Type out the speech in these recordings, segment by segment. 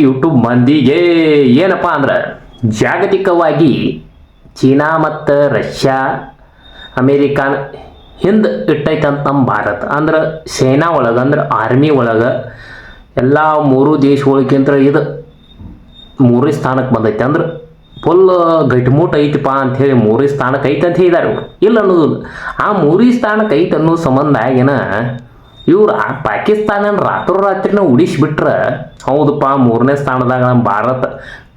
YouTube ಮಂದಿಗೆ ಏನಪ್ಪ ಅಂದ್ರೆ ಜಾಗತಿಕವಾಗಿ ಚೀನಾ ಮತ್ತು ರಷ್ಯಾ ಅಮೇರಿಕಾನ್ ಹಿಂದೆ ಇಟ್ಟೈತಂತ ನಮ್ಮ ಭಾರತ ಅಂದ್ರೆ ಸೇನಾ ಒಳಗೆ ಅಂದ್ರೆ ಆರ್ಮಿ ಒಳಗೆ ಎಲ್ಲ ಮೂರು ದೇಶಗಳಿಗಿಂತ ಇದು ಮೂರನೇ ಸ್ಥಾನಕ್ಕೆ ಬಂದೈತೆ ಅಂದ್ರೆ ಫುಲ್ ಗಟ್ಟಿಮುಟ್ಟು ಐತಿಪ್ಪ ಅಂಥೇಳಿ ಮೂರನೇ ಸ್ಥಾನಕ್ಕೆ ಐತೆ ಅಂತ ಹೇಳಿದಾರೆ ಇವರು ಇಲ್ಲ ಅನ್ನೋದು ಆ ಮೂರನೇ ಸ್ಥಾನಕ್ಕೆ ಐತೆ ಅನ್ನೋ ಸಂಬಂಧ ಏನ ಇವ್ರು ಆ ಪಾಕಿಸ್ತಾನ ರಾತ್ರೋರಾತ್ರಿನ ಉಡಿಸ್ಬಿಟ್ರೆ ಹೌದಪ್ಪ ಮೂರನೇ ಸ್ಥಾನದಾಗ ನಮ್ಮ ಭಾರತ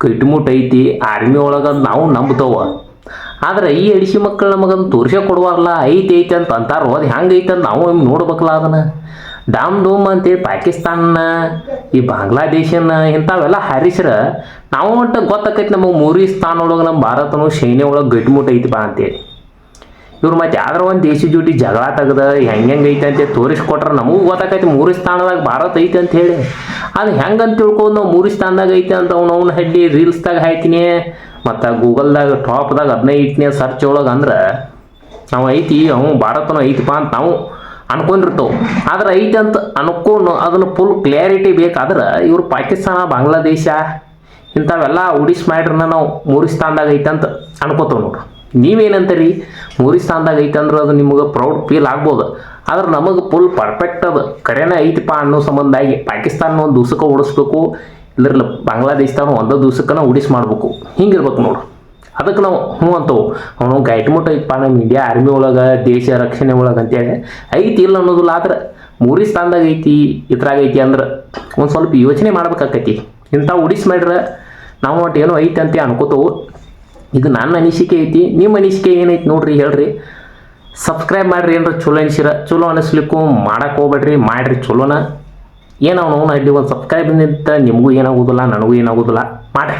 ಗಟ್ಟಿಮುಟ್ಟು ಐತಿ ಆರ್ಮಿ ಒಳಗೆ ನಾವು ನಂಬ್ತವ ಆದ್ರೆ ಈ ಅಡಿಸಿ ಮಕ್ಕಳು ನಮಗಂದು ತೋರ್ಸೇ ಕೊಡುವಾರಲ್ಲ ಐತಿ ಅಂತ ಅಂತಾರೋ ಅದು ಹೆಂಗೆ ಐತೆ ಅಂತ ನಾವು ನೋಡ್ಬೇಕಲ್ಲ ಅದನ್ನು ಡಾಮ್ ಡೂಮ್ ಅಂತೇಳಿ ಪಾಕಿಸ್ತಾನ ಈ ಬಾಂಗ್ಲಾದೇಶನ ಇಂಥವೆಲ್ಲ ಹಾರಿಸ್ರ ನಾವು ಒಟ್ಟು ಗೊತ್ತಾಕೈತಿ ನಮಗೆ ಮೂರನೇ ಸ್ಥಾನ ಒಳಗೆ ನಮ್ಮ ಭಾರತನು ಸೈನ್ಯ ಒಳಗೆ ಗಟ್ಟಿಮುಟ್ಟು ಐತಿಪ್ಪ ಅಂತೇಳಿ ಇವ್ರು ಮತ್ತೆ ಯಾವ್ದಾರ ಒಂದು ದೇಶ ಜೊತೆ ಜಗಳ ತೆಗ್ದು ಹೆಂಗೆ ಐತೆ ಅಂತೇಳಿ ತೋರಿಸ್ಕೊಟ್ರೆ ನಮಗೂ ಗೊತ್ತಾಕೈತಿ ಮೂರನೇ ಸ್ಥಾನದಾಗ ಭಾರತ ಐತೆ ಅಂತ ಹೇಳಿ ಅದು ಹೆಂಗೆ ಅಂತ ತಿಳ್ಕೊಂಡು ನಾವು ಮೂರನೇ ಸ್ಥಾನದಾಗ ಐತೆ ಅಂತ ಅವ್ನು ಹಡ್ಡಿ ರೀಲ್ಸ್ದಾಗ ಹಾಕ್ತೀನಿ ಮತ್ತು ಗೂಗಲ್ದಾಗ ಟಾಪ್ದಾಗ ಅದನ್ನೇ ಇಟ್ಟಿನಿ ಸರ್ಚ್ ಒಳಗೆ ಅಂದ್ರೆ ನಾವು ಐತಿ ಭಾರತನೂ ಐತಿಪ್ಪ ಅಂತ ನಾವು ಅನ್ಕೊಂಡಿರ್ತವೆ ಆದ್ರೆ ಐತೆ ಅಂತ ಅನ್ಕೊಂಡು ಅದನ್ನು ಫುಲ್ ಕ್ಲಿಯಾರಿಟಿ ಬೇಕಾದ್ರೆ ಇವ್ರು ಪಾಕಿಸ್ತಾನ ಬಾಂಗ್ಲಾದೇಶ ಇಂಥವೆಲ್ಲ ಉಡಿಸ್ ಮಾಡ್ರನ್ನ ನಾವು ಮೂರನೇ ಸ್ಥಾನದಾಗ ಐತೆ ಅಂತ ಅನ್ಕೋತೇವೆ ನೋಡ್ರಿ ನೀವೇನಂತೀರಿ ಮೂರನೇ ಸ್ಥಾನದಾಗ ಐತೆ ಅಂದ್ರೆ ಅದು ನಿಮಗೆ ಪ್ರೌಡ್ ಫೀಲ್ ಆಗ್ಬೋದು ಆದ್ರೆ ನಮಗೆ ಫುಲ್ ಪರ್ಫೆಕ್ಟ್ ಅದು ಕರೆನೇ ಐತಿಪ್ಪ ಅನ್ನೋ ಸಂಬಂಧಾಗಿ ಪಾಕಿಸ್ತಾನ ಒಂದು ದಿವ್ಸಕ್ಕೆ ಓಡಿಸ್ಬೇಕು ಇಲ್ಲರಲ್ಲ ಬಾಂಗ್ಲಾದೇಶದಾಗ ಒಂದೇ ದಿವ್ಸಕ್ಕೆ ಉಡಿಸ್ ಮಾಡ್ಬೇಕು ಹಿಂಗಿರ್ಬೇಕು ನೋಡು ಅದಕ್ಕೆ ನಾವು ಅಂತವು ಅವನು ಗೈಟ್ಮುಟ್ಟು ಐತಪ್ಪ ನಮ್ಮ ಇಂಡಿಯಾ ಆರ್ಮಿ ಒಳಗೆ ದೇಶ ರಕ್ಷಣೆ ಒಳಗೆ ಅಂತೇಳಿ ಐತಿ ಇಲ್ಲ ಅನ್ನೋದಿಲ್ಲ ಆದ್ರೆ ಮೂರನೇ ಸ್ಥಾನದಾಗ ಐತಿ ಇದ್ರಾಗ ಐತಿ ಅಂದ್ರೆ ಒಂದು ಸ್ವಲ್ಪ ಯೋಚನೆ ಮಾಡ್ಬೇಕಾಕೈತಿ ಇಂಥ ಉಡಿಸ್ ಮಾಡ್ರೆ ನಾವು ಒಟ್ಟು ಏನೋ ಐತಿ ಅಂತ ಅನ್ಕೋತವು ಇದು ನನ್ನ ಅನಿಸಿಕೆ ಐತಿ ನಿಮ್ಮ ಅನಿಸಿಕೆ ಏನೈತಿ ನೋಡ್ರಿ ಹೇಳ್ರಿ ಸಬ್ಸ್ಕ್ರೈಬ್ ಮಾಡಿರಿ ಏನಾರ ಚಲೋ ಅನಿಸಿರ ಚಲೋ ಅನಿಸ್ಲಿಕ್ಕೂ ಮಾಡಕ್ಕೆ ಹೋಗ್ಬೇಡ್ರಿ ಮಾಡಿರಿ ಚಲೋನ ಏನೋ ನಾವು ಅಲ್ಲಿ ಒಂದು ಸಬ್ಸ್ಕ್ರೈಬ್ ನಿಂತ ನಿಮಗೂ ಏನಾಗೋದಿಲ್ಲ ನನಗೂ ಏನಾಗೋದಿಲ್ಲ ಮಾಡಿರಿ